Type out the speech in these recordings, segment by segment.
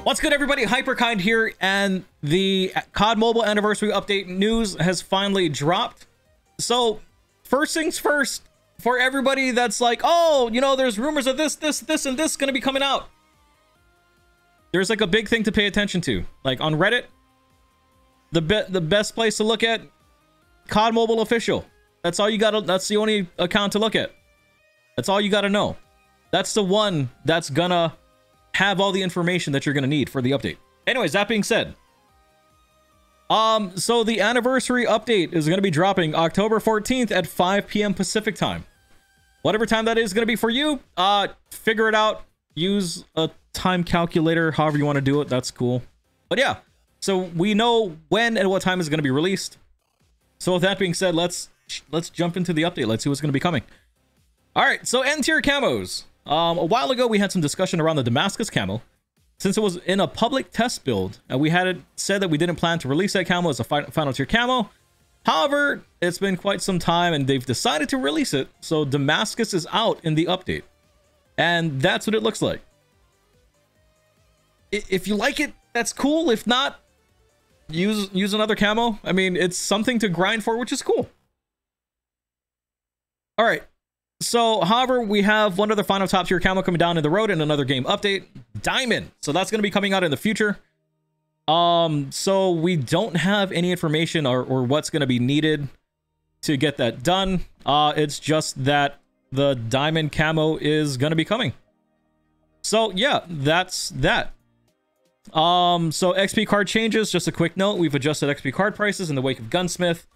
What's good, everybody? Hyperkind here, and the COD Mobile Anniversary Update news has finally dropped. So, first things first, for everybody that's like, oh, you know, there's rumors of this, and this gonna be coming out. There's like a big thing to pay attention to. Like on Reddit, the best place to look at, COD Mobile Official. That's all you gotta, that's the only account to look at. That's all you gotta know. That's the one that's gonna have all the information that you're gonna need for the update. Anyways, that being said, so the anniversary update is gonna be dropping October 14th at 5 p.m. Pacific time. Whatever time that is gonna be for you, figure it out. Use a time calculator, however you want to do it. That's cool. But yeah, so we know when and what time is gonna be released. So with that being said, let's jump into the update. Let's see what's gonna be coming. All right, so Anterior Camos. A while ago, we had some discussion around the Damascus camo. Since it was in a public test build, and we had it said that we didn't plan to release that camo as a final tier camo. However, it's been quite some time, and they've decided to release it, so Damascus is out in the update. And that's what it looks like. If you like it, that's cool. If not, use another camo. I mean, it's something to grind for, which is cool. All right. So, however, we have one other final top tier camo coming down in the road in another game update, Diamond. So that's going to be coming out in the future. So we don't have any information or what's going to be needed to get that done. It's just that the Diamond camo is going to be coming. So yeah, that's that. So XP card changes, just a quick note, we've adjusted XP card prices in the wake of Gunsmith.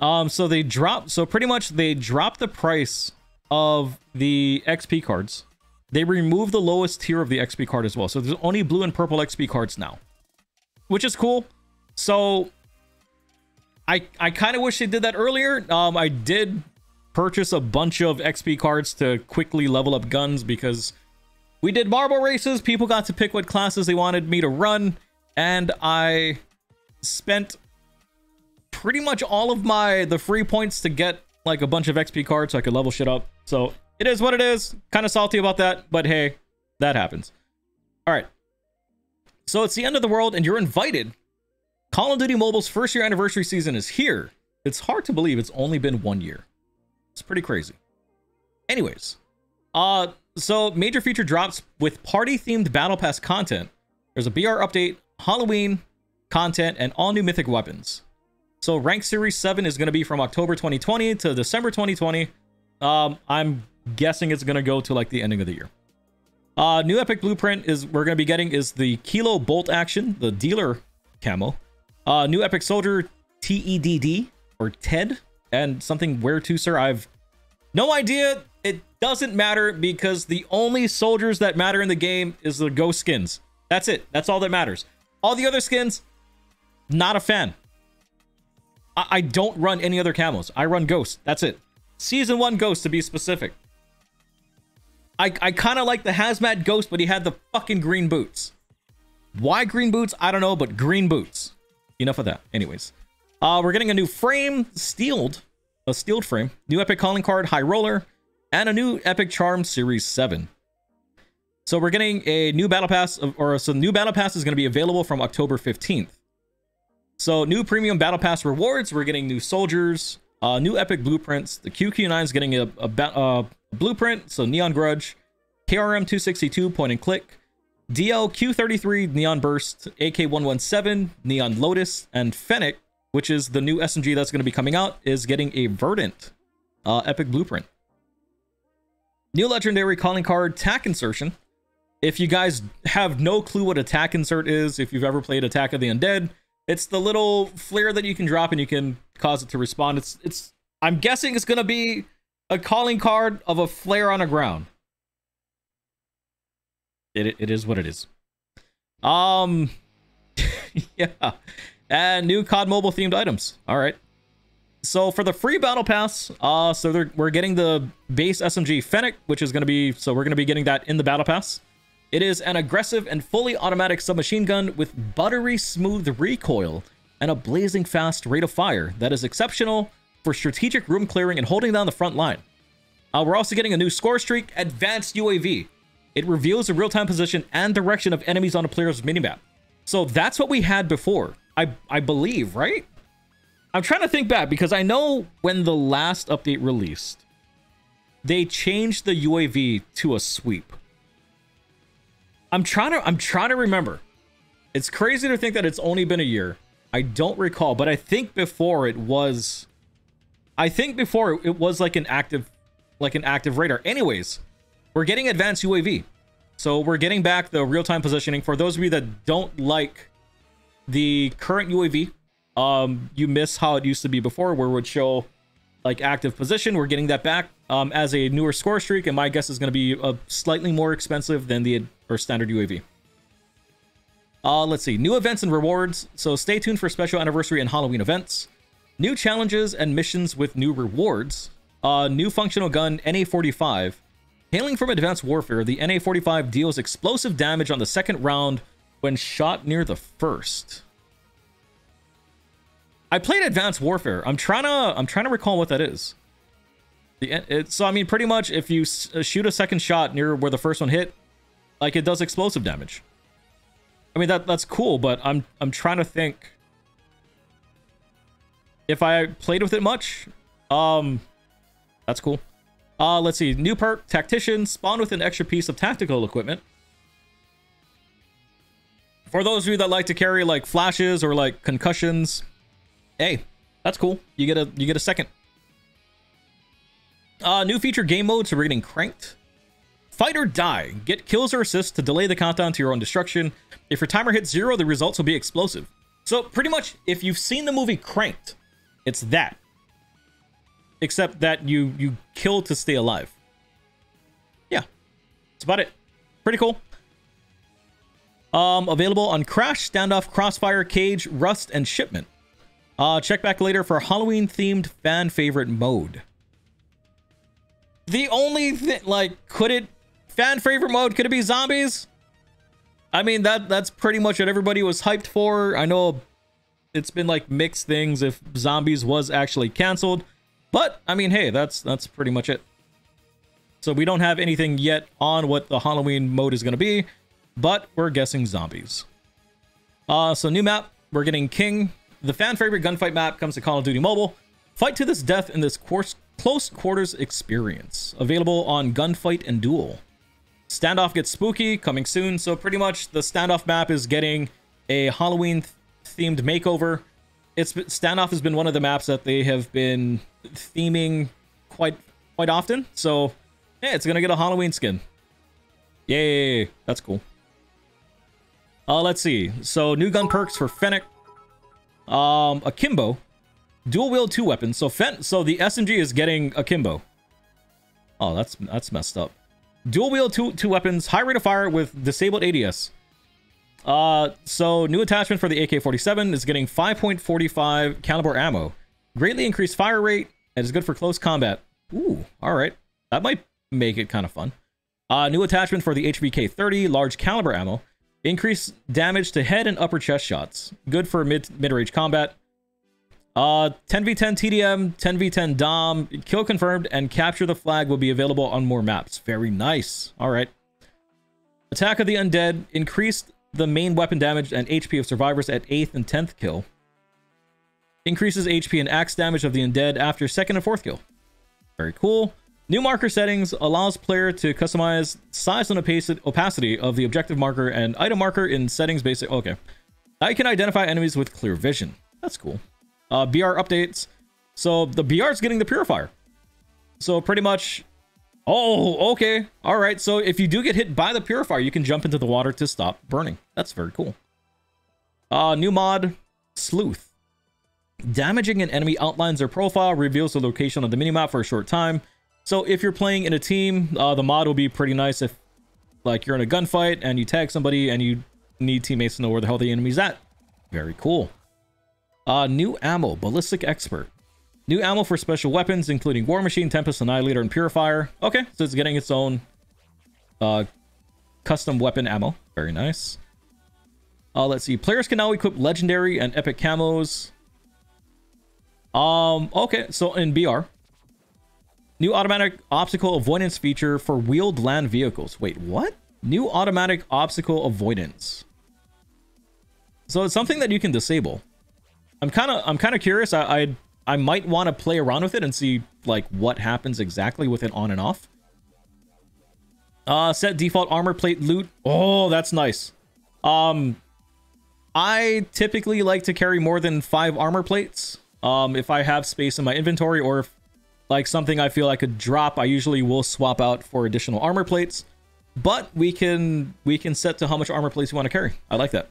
So they dropped, so pretty much they dropped the price of the XP cards. They removed the lowest tier of the XP card as well. So there's only blue and purple XP cards now, which is cool. So I kind of wish they did that earlier. I did purchase a bunch of XP cards to quickly level up guns because we did marble races. People got to pick what classes they wanted me to run, and I spent pretty much all of the free points to get like a bunch of XP cards so I could level shit up. So it is what it is. Kind of salty about that, but hey, that happens. All right. So it's the end of the world and you're invited. Call of Duty Mobile's first year anniversary season is here. It's hard to believe it's only been 1 year. It's pretty crazy. Anyways, so major feature drops with party themed battle pass content. There's a BR update, Halloween content, and all new mythic weapons. So Rank Series 7 is going to be from October 2020 to December 2020. I'm guessing it's going to go to like the ending of the year. New epic blueprint is we're going to be getting is the Kilo Bolt Action, the dealer camo. New epic soldier TEDD or TED, and something where to, sir. I've no idea. It doesn't matter because the only soldiers that matter in the game is the ghost skins. That's it. That's all that matters. All the other skins, not a fan. I don't run any other camos. I run Ghost. That's it. Season 1 Ghost, to be specific. I kind of like the Hazmat Ghost, but he had the fucking green boots. Why green boots? I don't know, but green boots. Enough of that. Anyways. We're getting a new frame, a steeled frame. New epic calling card, High Roller. And a new epic charm, Series 7. So we're getting a new battle pass, so the new battle pass is going to be available from October 15th. So new premium battle pass rewards, we're getting new soldiers, new epic blueprints. The QQ9 is getting a blueprint, so Neon Grudge, KRM 262 point and click, DL Q33 Neon Burst, AK 117 Neon Lotus, and Fennec, which is the new SMG that's going to be coming out, is getting a Verdant epic blueprint. New legendary calling card, Tack Insertion. If you guys have no clue what a Tack Insert is, if you've ever played Attack of the Undead, it's the little flare that you can drop and you can cause it to respawn. It's I'm guessing it's gonna be a calling card of a flare on the ground. It is what it is. Yeah. And new COD Mobile themed items. All right. So for the free battle pass, we're getting the base SMG Fennec, which is gonna be we're gonna be getting that in the battle pass. It is an aggressive and fully automatic submachine gun with buttery smooth recoil and a blazing fast rate of fire that is exceptional for strategic room clearing and holding down the front line. We're also getting a new score streak, Advanced UAV. It reveals the real-time position and direction of enemies on a player's minimap. So that's what we had before, I believe, right? I'm trying to think back because I know when the last update released, they changed the UAV to a sweep. I'm trying to remember. It's crazy to think that it's only been a year. I don't recall, but I think before it was like an active radar. Anyways, we're getting advanced UAV. So we're getting back the real-time positioning. For those of you that don't like the current UAV, you miss how it used to be before, where it would show like active position. We're getting that back as a newer score streak, and my guess is going to be slightly more expensive than the standard UAV. Let's see, new events and rewards. So stay tuned for special anniversary and Halloween events. New challenges and missions with new rewards. New functional gun, NA-45. Hailing from Advanced Warfare, the NA-45 deals explosive damage on the second round when shot near the first. I played Advanced Warfare. I'm trying to recall what that is. So I mean, pretty much if you shoot a second shot near where the first one hit, like it does explosive damage. I mean that's cool, but I'm trying to think if I played with it much. That's cool. Let's see, new perk, Tactician, spawned with an extra piece of tactical equipment. For those of you that like to carry like flashes or like concussions, hey, that's cool. You get a second. New feature game mode, so we're getting cranked. Fight or die. Get kills or assists to delay the countdown to your own destruction. If your timer hits 0, the results will be explosive. So pretty much, if you've seen the movie Cranked, it's that. Except that you kill to stay alive. Yeah, that's about it. Pretty cool. Available on Crash, Standoff, Crossfire, Cage, Rust, and Shipment. Check back later for Halloween-themed fan favorite mode. The only thing, like, could it be zombies? I mean, that's pretty much what everybody was hyped for. I know it's been like mixed things if zombies was actually canceled, but I mean, hey, that's pretty much it. So we don't have anything yet on what the Halloween mode is going to be, but we're guessing zombies. So new map, we're getting King. The fan favorite gunfight map comes to Call of Duty Mobile. Fight to this death in this close quarters experience. Available on Gunfight and Duel. Standoff gets spooky, coming soon. So pretty much the Standoff map is getting a Halloween themed makeover. Standoff has been one of the maps that they have been theming quite often. So yeah, it's gonna get a Halloween skin. Yay, that's cool. Let's see. So new gun perks for Fennec. Akimbo. Dual wield 2 weapons. So the SMG is getting Akimbo. Oh, that's messed up. Dual wield two weapons, high rate of fire with disabled ADS. So new attachment for the AK-47 is getting 5.45 caliber ammo. Greatly increased fire rate and is good for close combat. Ooh, all right. That might make it kind of fun. New attachment for the HVK-30, large caliber ammo. Increased damage to head and upper chest shots. Good for mid-range combat. 10v10 TDM, 10v10 Dom, kill confirmed, and capture the flag will be available on more maps. Very nice. All right. Attack of the Undead. Increased the main weapon damage and HP of survivors at 8th and 10th kill. Increases HP and axe damage of the Undead after 2nd and 4th kill. Very cool. New marker settings allows player to customize size and opacity of the objective marker and item marker in settings basic. Okay. I can identify enemies with clear vision. That's cool. BR updates. So the BR is getting the purifier. So pretty much. Oh, okay. All right. So if you do get hit by the purifier, you can jump into the water to stop burning. That's very cool. New mod, Sleuth. Damaging an enemy outlines their profile, reveals the location of the minimap for a short time. So if you're playing in a team, the mod will be pretty nice if like you're in a gunfight and you tag somebody and you need teammates to know where the hell the enemy's at. Very cool. New ammo, Ballistic Expert. New ammo for special weapons, including War Machine, Tempest, Annihilator, and Purifier. Okay, so it's getting its own custom weapon ammo. Very nice. Let's see. Players can now equip Legendary and Epic Camos. Okay, so in BR. New automatic obstacle avoidance feature for wheeled land vehicles. Wait, what? New automatic obstacle avoidance. So it's something that you can disable. I'm kind of curious. I might want to play around with it and see like what happens exactly with it on and off. Set default armor plate loot. Oh, that's nice. I typically like to carry more than 5 armor plates. If I have space in my inventory, or if like something I feel I could drop, I usually will swap out for additional armor plates. But we can set to how much armor plates you want to carry. I like that.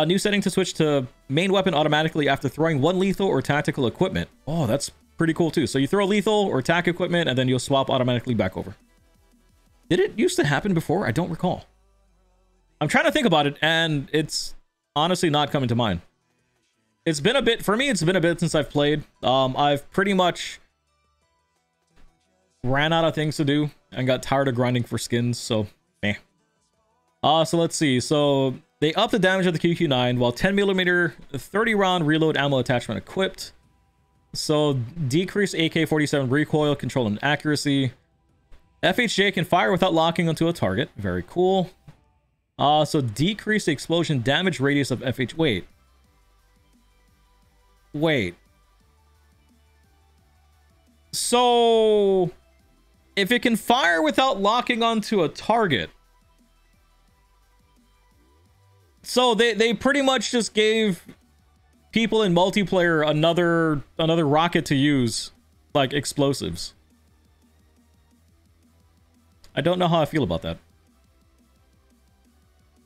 New setting to switch to main weapon automatically after throwing 1 lethal or tactical equipment. Oh, that's pretty cool too. So you throw lethal or attack equipment and then you'll swap automatically back over. Did it used to happen before? I don't recall. I'm trying to think about it and it's honestly not coming to mind. It's been a bit, for me, it's been a bit since I've played. I've pretty much ran out of things to do and got tired of grinding for skins, so meh. So let's see. So they up the damage of the QQ9 while 10mm 30 round reload ammo attachment equipped. So decrease AK-47 recoil, control, and accuracy. FHJ can fire without locking onto a target. Very cool. So decrease the explosion damage radius of FH. Wait. So if it can fire without locking onto a target, so they pretty much just gave people in multiplayer another rocket to use, like explosives. I don't know how I feel about that.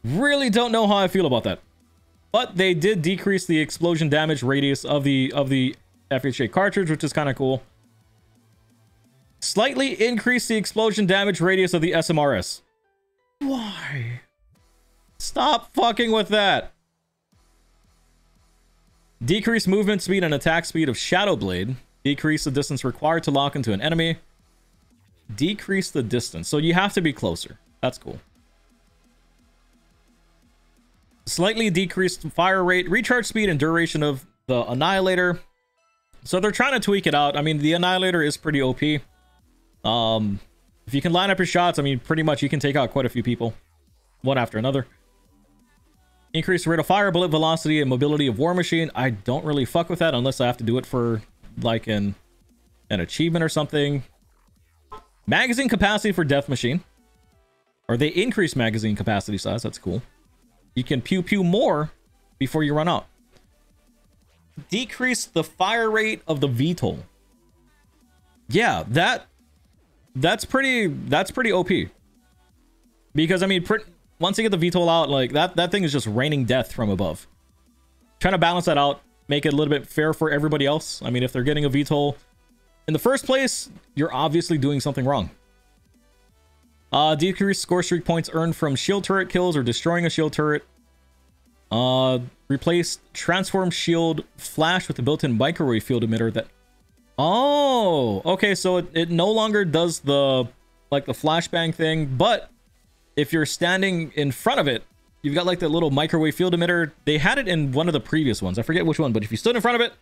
Really don't know how I feel about that. But they did decrease the explosion damage radius of the FHA cartridge, which is kind of cool. Slightly increase the explosion damage radius of the SMRS. Why? Stop fucking with that. Decrease movement speed and attack speed of Shadow Blade. Decrease the distance required to lock into an enemy. Decrease the distance. So you have to be closer. That's cool. Slightly decreased fire rate, recharge speed, and duration of the Annihilator. So they're trying to tweak it out. I mean, the Annihilator is pretty OP. If you can line up your shots, I mean, pretty much you can take out quite a few people, one after another. Increase rate of fire, bullet velocity, and mobility of War Machine. I don't really fuck with that unless I have to do it for like an achievement or something. Magazine capacity for Death Machine. Or they increase magazine capacity size. That's cool. You can pew pew more before you run out. Decrease the fire rate of the VTOL. Yeah, that's pretty OP. Because I mean, once you get the VTOL out, like that thing is just raining death from above. Trying to balance that out, make it a little bit fair for everybody else. I mean, if they're getting a VTOL in the first place, you're obviously doing something wrong. Decrease score streak points earned from shield turret kills or destroying a shield turret. Replace transform shield flash with a built-in microwave field emitter that... Oh, okay, so it no longer does the like the flashbang thing, but if you're standing in front of it, you've got like the little microwave field emitter. They had it in one of the previous ones. I forget which one, but if you stood in front of it,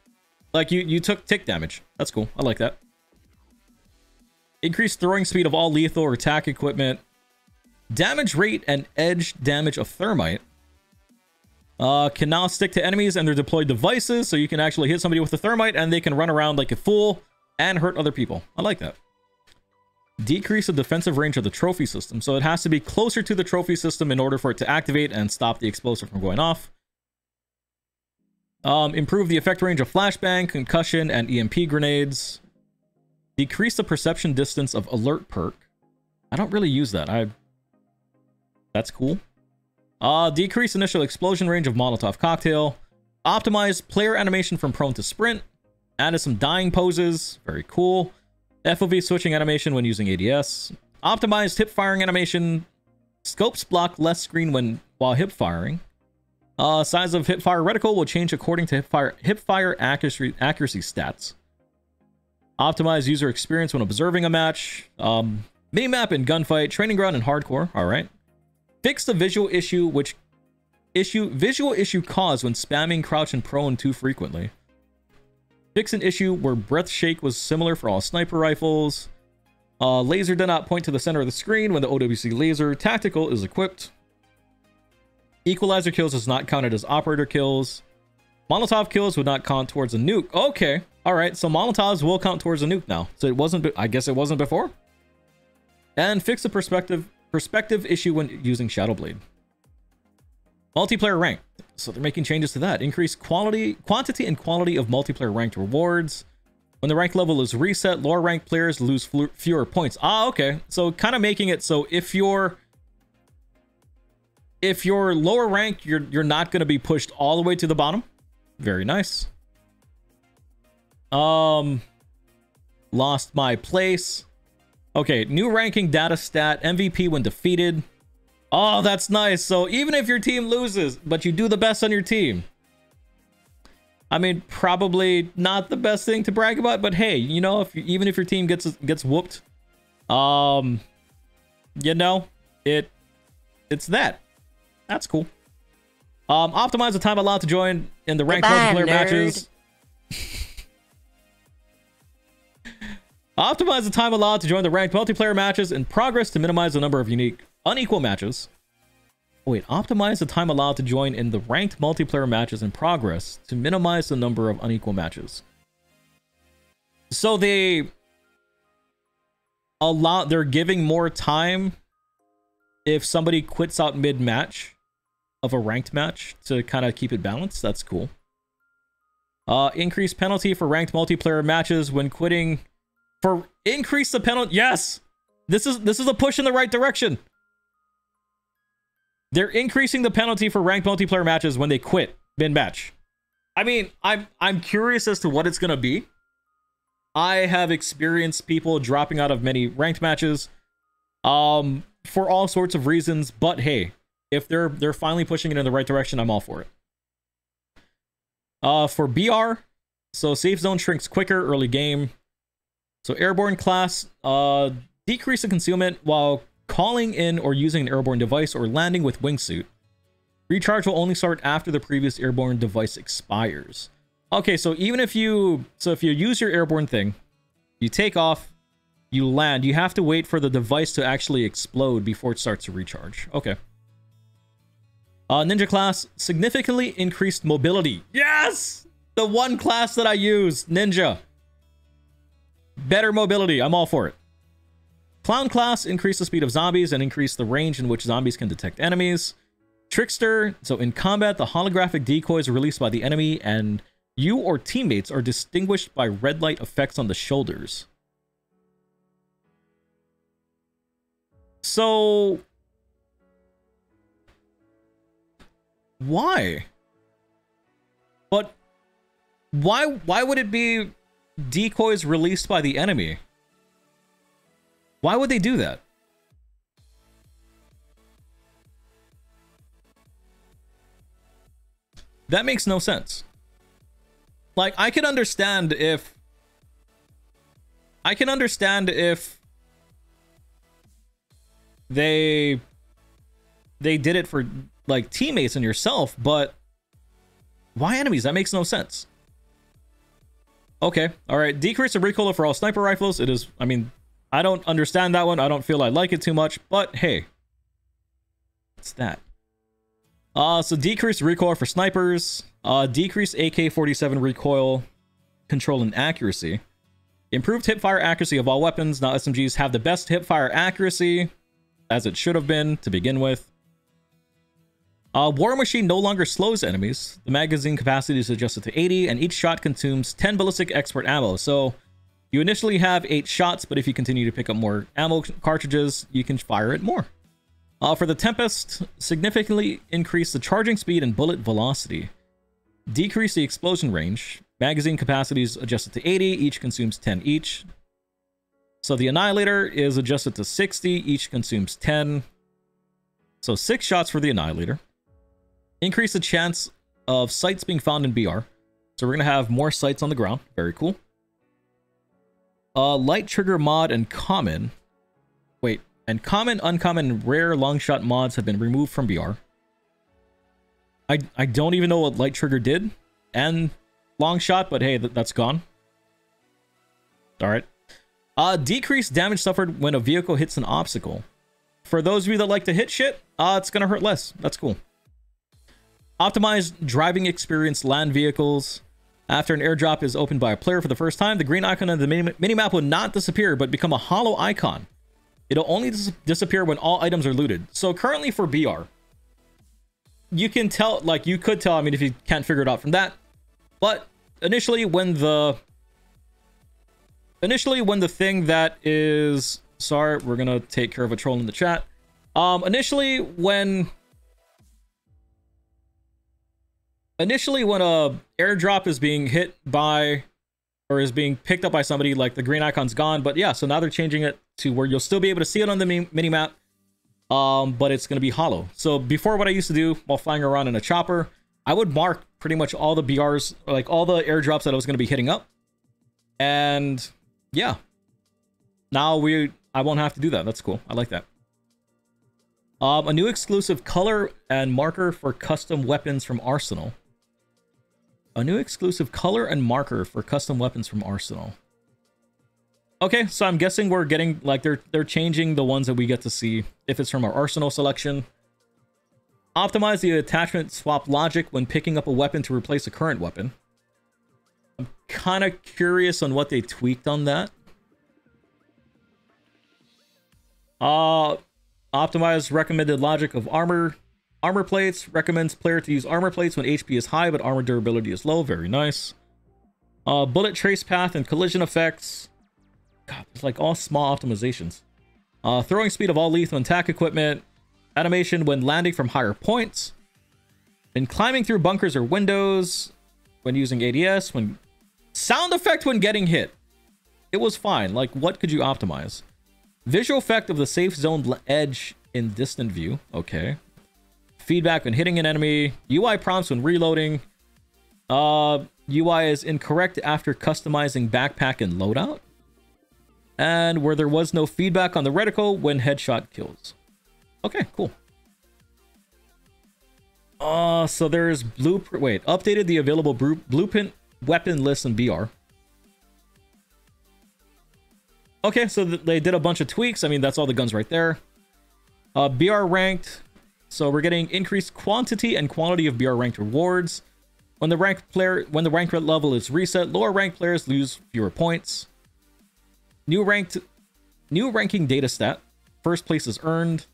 like you took tick damage. That's cool. I like that. Increase throwing speed of all lethal or attack equipment. Damage rate and edge damage of thermite. Can now stick to enemies and their deployed devices, so you can actually hit somebody with a thermite and they can run around like a fool and hurt other people. I like that. Decrease the defensive range of the trophy system, so it has to be closer to the trophy system in order for it to activate and stop the explosive from going off. Improve the effect range of flashbang, concussion, and EMP grenades. Decrease the perception distance of alert perk. I don't really use that. That's cool. Decrease initial explosion range of Molotov cocktail. Optimize player animation from prone to sprint. Added some dying poses. Very cool. FOV switching animation when using ADS. Optimized hip firing animation. Scopes block less screen while hip firing. Size of hip fire reticle will change according to hip fire accuracy stats. Optimize user experience when observing a match. Minimap and gunfight, training ground and hardcore. All right. Fix the visual issue caused when spamming crouch and prone too frequently. Fix an issue where breath shake was similar for all sniper rifles. Laser did not point to the center of the screen when the OWC laser tactical is equipped. Equalizer kills is not counted as operator kills. Molotov kills would not count towards a nuke. Okay. All right. So Molotovs will count towards a nuke now. So it wasn't, I guess it wasn't before. And fix the perspective issue when using Shadowblade. Multiplayer rank. So they're making changes to that. Increase quantity and quality of multiplayer ranked rewards. When the rank level is reset, lower ranked players lose fewer points. Ah, okay. So kind of making it so if you're lower ranked, you're not going to be pushed all the way to the bottom. Very nice. Lost my place. Okay, new ranking data stat, MVP when defeated. Oh, that's nice. So even if your team loses, but you do the best on your team. I mean, probably not the best thing to brag about, but hey, you know, even if your team gets whooped, you know, it's that. That's cool. Optimize the time allowed to join in the ranked multiplayer matches. Optimize the time allowed to join the ranked multiplayer matches in progress to minimize the number of unequal matches. Wait, optimize the time allowed to join in the ranked multiplayer matches in progress to minimize the number of unequal matches. So they're giving more time if somebody quits out mid-match of a ranked match to kind of keep it balanced. That's cool. Increase penalty for ranked multiplayer matches when quitting. Increase the penalty. Yes, this is a push in the right direction. They're increasing the penalty for ranked multiplayer matches when they quit mid-match. I mean, I'm curious as to what it's gonna be. I have experienced people dropping out of many ranked matches, for all sorts of reasons. But hey, if they're finally pushing it in the right direction, I'm all for it. For BR, so safe zone shrinks quicker early game. So Airborne Class, decrease the concealment while calling in or using an airborne device or landing with wingsuit. Recharge will only start after the previous airborne device expires. Okay, so even if you use your airborne thing, you take off, you land, you have to wait for the device to actually explode before it starts to recharge. Okay. Ninja class, significantly increased mobility. Yes! The one class that I use, Ninja. Better mobility, I'm all for it. Clown class, increase the speed of zombies and increase the range in which zombies can detect enemies. Trickster, so in combat, the holographic decoys released by the enemy and you or teammates are distinguished by red light effects on the shoulders. So why? But why would it be decoys released by the enemy? Why would they do that? That makes no sense. Like, I can understand if they did it for like teammates and yourself, but why enemies? That makes no sense. Okay, all right. Decrease the recoil for all sniper rifles. It is, I mean, I don't understand that one. I don't feel I like it too much, but hey, it's that. So decrease recoil for snipers. Decrease AK-47 recoil, control, and accuracy. Improved hipfire accuracy of all weapons. Now SMGs have the best hipfire accuracy, as it should have been to begin with. War Machine no longer slows enemies. The magazine capacity is adjusted to 80, and each shot consumes 10 ballistic expert ammo. So you initially have 8 shots, but if you continue to pick up more ammo cartridges, you can fire it more. For the Tempest, significantly increase the charging speed and bullet velocity. Decrease the explosion range. Magazine capacity is adjusted to 80, each consumes 10 each. So the Annihilator is adjusted to 60, each consumes 10. So 6 shots for the Annihilator. Increase the chance of sights being found in BR. So we're going to have more sights on the ground. Very cool. Light trigger mod and common. Wait, and common, uncommon, and rare long shot mods have been removed from BR. I don't even know what light trigger did and long shot, but hey, that's gone. All right. Decreased damage suffered when a vehicle hits an obstacle. For those of you that like to hit shit, it's gonna hurt less. That's cool. Optimized driving experience land vehicles. After an airdrop is opened by a player for the first time, the green icon on the minimap will not disappear, but become a hollow icon. It'll only disappear when all items are looted. So currently for BR, you can tell, like you could tell, I mean, if you can't figure it out from that, but initially when the thing that is, sorry, we're gonna take care of a troll in the chat. Initially when a airdrop is being hit by, or is being picked up by somebody, like the green icon's gone. But yeah, so now they're changing it to where you'll still be able to see it on the minimap, but it's going to be hollow. So before, what I used to do while flying around in a chopper, I would mark pretty much all the BRs, like all the airdrops that I was going to be hitting up. And yeah, now I won't have to do that. That's cool. I like that. A new exclusive color and marker for custom weapons from Arsenal. A new exclusive color and marker for custom weapons from Arsenal. Okay, so I'm guessing we're getting, like, they're changing the ones that we get to see if it's from our Arsenal selection. Optimize the attachment swap logic when picking up a weapon to replace a current weapon. I'm kind of curious on what they tweaked on that. Optimize recommended logic of armor plates. Recommends player to use armor plates when HP is high but armor durability is low. Very nice. Bullet trace path and collision effects. God, it's like all small optimizations. Throwing speed of all lethal attack equipment. Animation when landing from higher points. And climbing through bunkers or windows. When using ADS. When sound effect when getting hit. It was fine. Like, what could you optimize? Visual effect of the safe zone edge in distant view. Okay. Feedback when hitting an enemy. UI prompts when reloading. UI is incorrect after customizing backpack and loadout. And where there was no feedback on the reticle when headshot kills. Okay, cool. So there's blueprint. Wait, updated the available blueprint weapon list in BR. Okay, so they did a bunch of tweaks. I mean, that's all the guns right there. BR ranked. So we're getting increased quantity and quality of BR ranked rewards. When the rank level is reset, lower ranked players lose fewer points. New ranking data stat. First place is earned.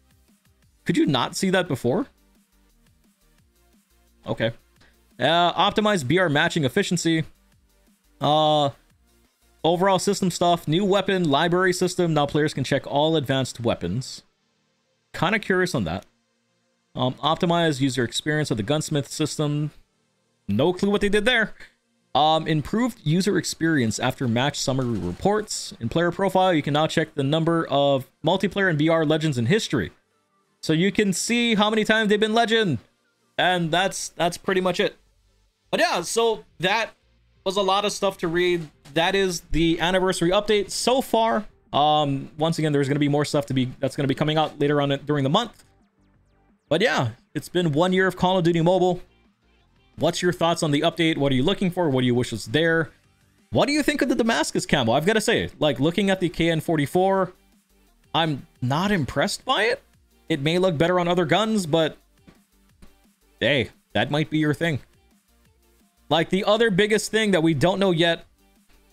Could you not see that before? Okay. Optimize BR matching efficiency. Overall system stuff. New weapon library system. Now players can check all advanced weapons. Kind of curious on that. Optimize user experience of the gunsmith system. No clue what they did there. Improved user experience after match summary reports. In player profile, you can now check the number of multiplayer and BR legends in history. So you can see how many times they've been legend. And that's pretty much it. But yeah, so that was a lot of stuff to read. That is the anniversary update so far. Once again, there's going to be more stuff that's going to be coming out later on during the month. But yeah, it's been 1 year of Call of Duty Mobile. What's your thoughts on the update? What are you looking for? What do you wish was there? What do you think of the Damascus camo? I've got to say, like, looking at the KN-44, I'm not impressed by it. It may look better on other guns, but hey, that might be your thing. Like, the other biggest thing that we don't know yet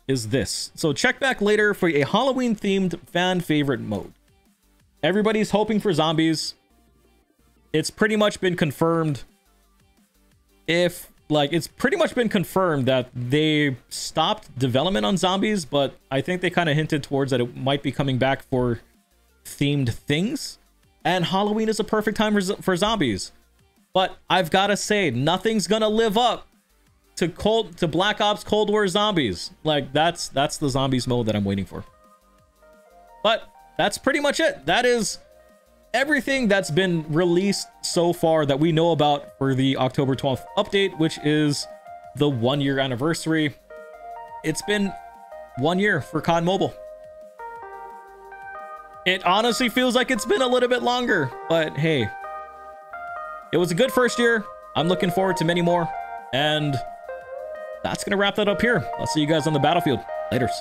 is this. So check back later for a Halloween-themed fan favorite mode. Everybody's hoping for zombies. It's pretty much been confirmed. It's pretty much been confirmed that they stopped development on zombies, but I think they kind of hinted towards that it might be coming back for themed things. And Halloween is a perfect time for zombies. But I've got to say, nothing's gonna live up to Black Ops Cold War zombies. Like, that's the zombies mode that I'm waiting for. But that's pretty much it. That is everything that's been released so far that we know about for the October 12th update, which is the 1 year anniversary. It's been 1 year for COD Mobile. It honestly feels like it's been a little bit longer, but hey, it was a good first year. I'm looking forward to many more, and that's gonna wrap that up here. I'll see you guys on the battlefield. Laters.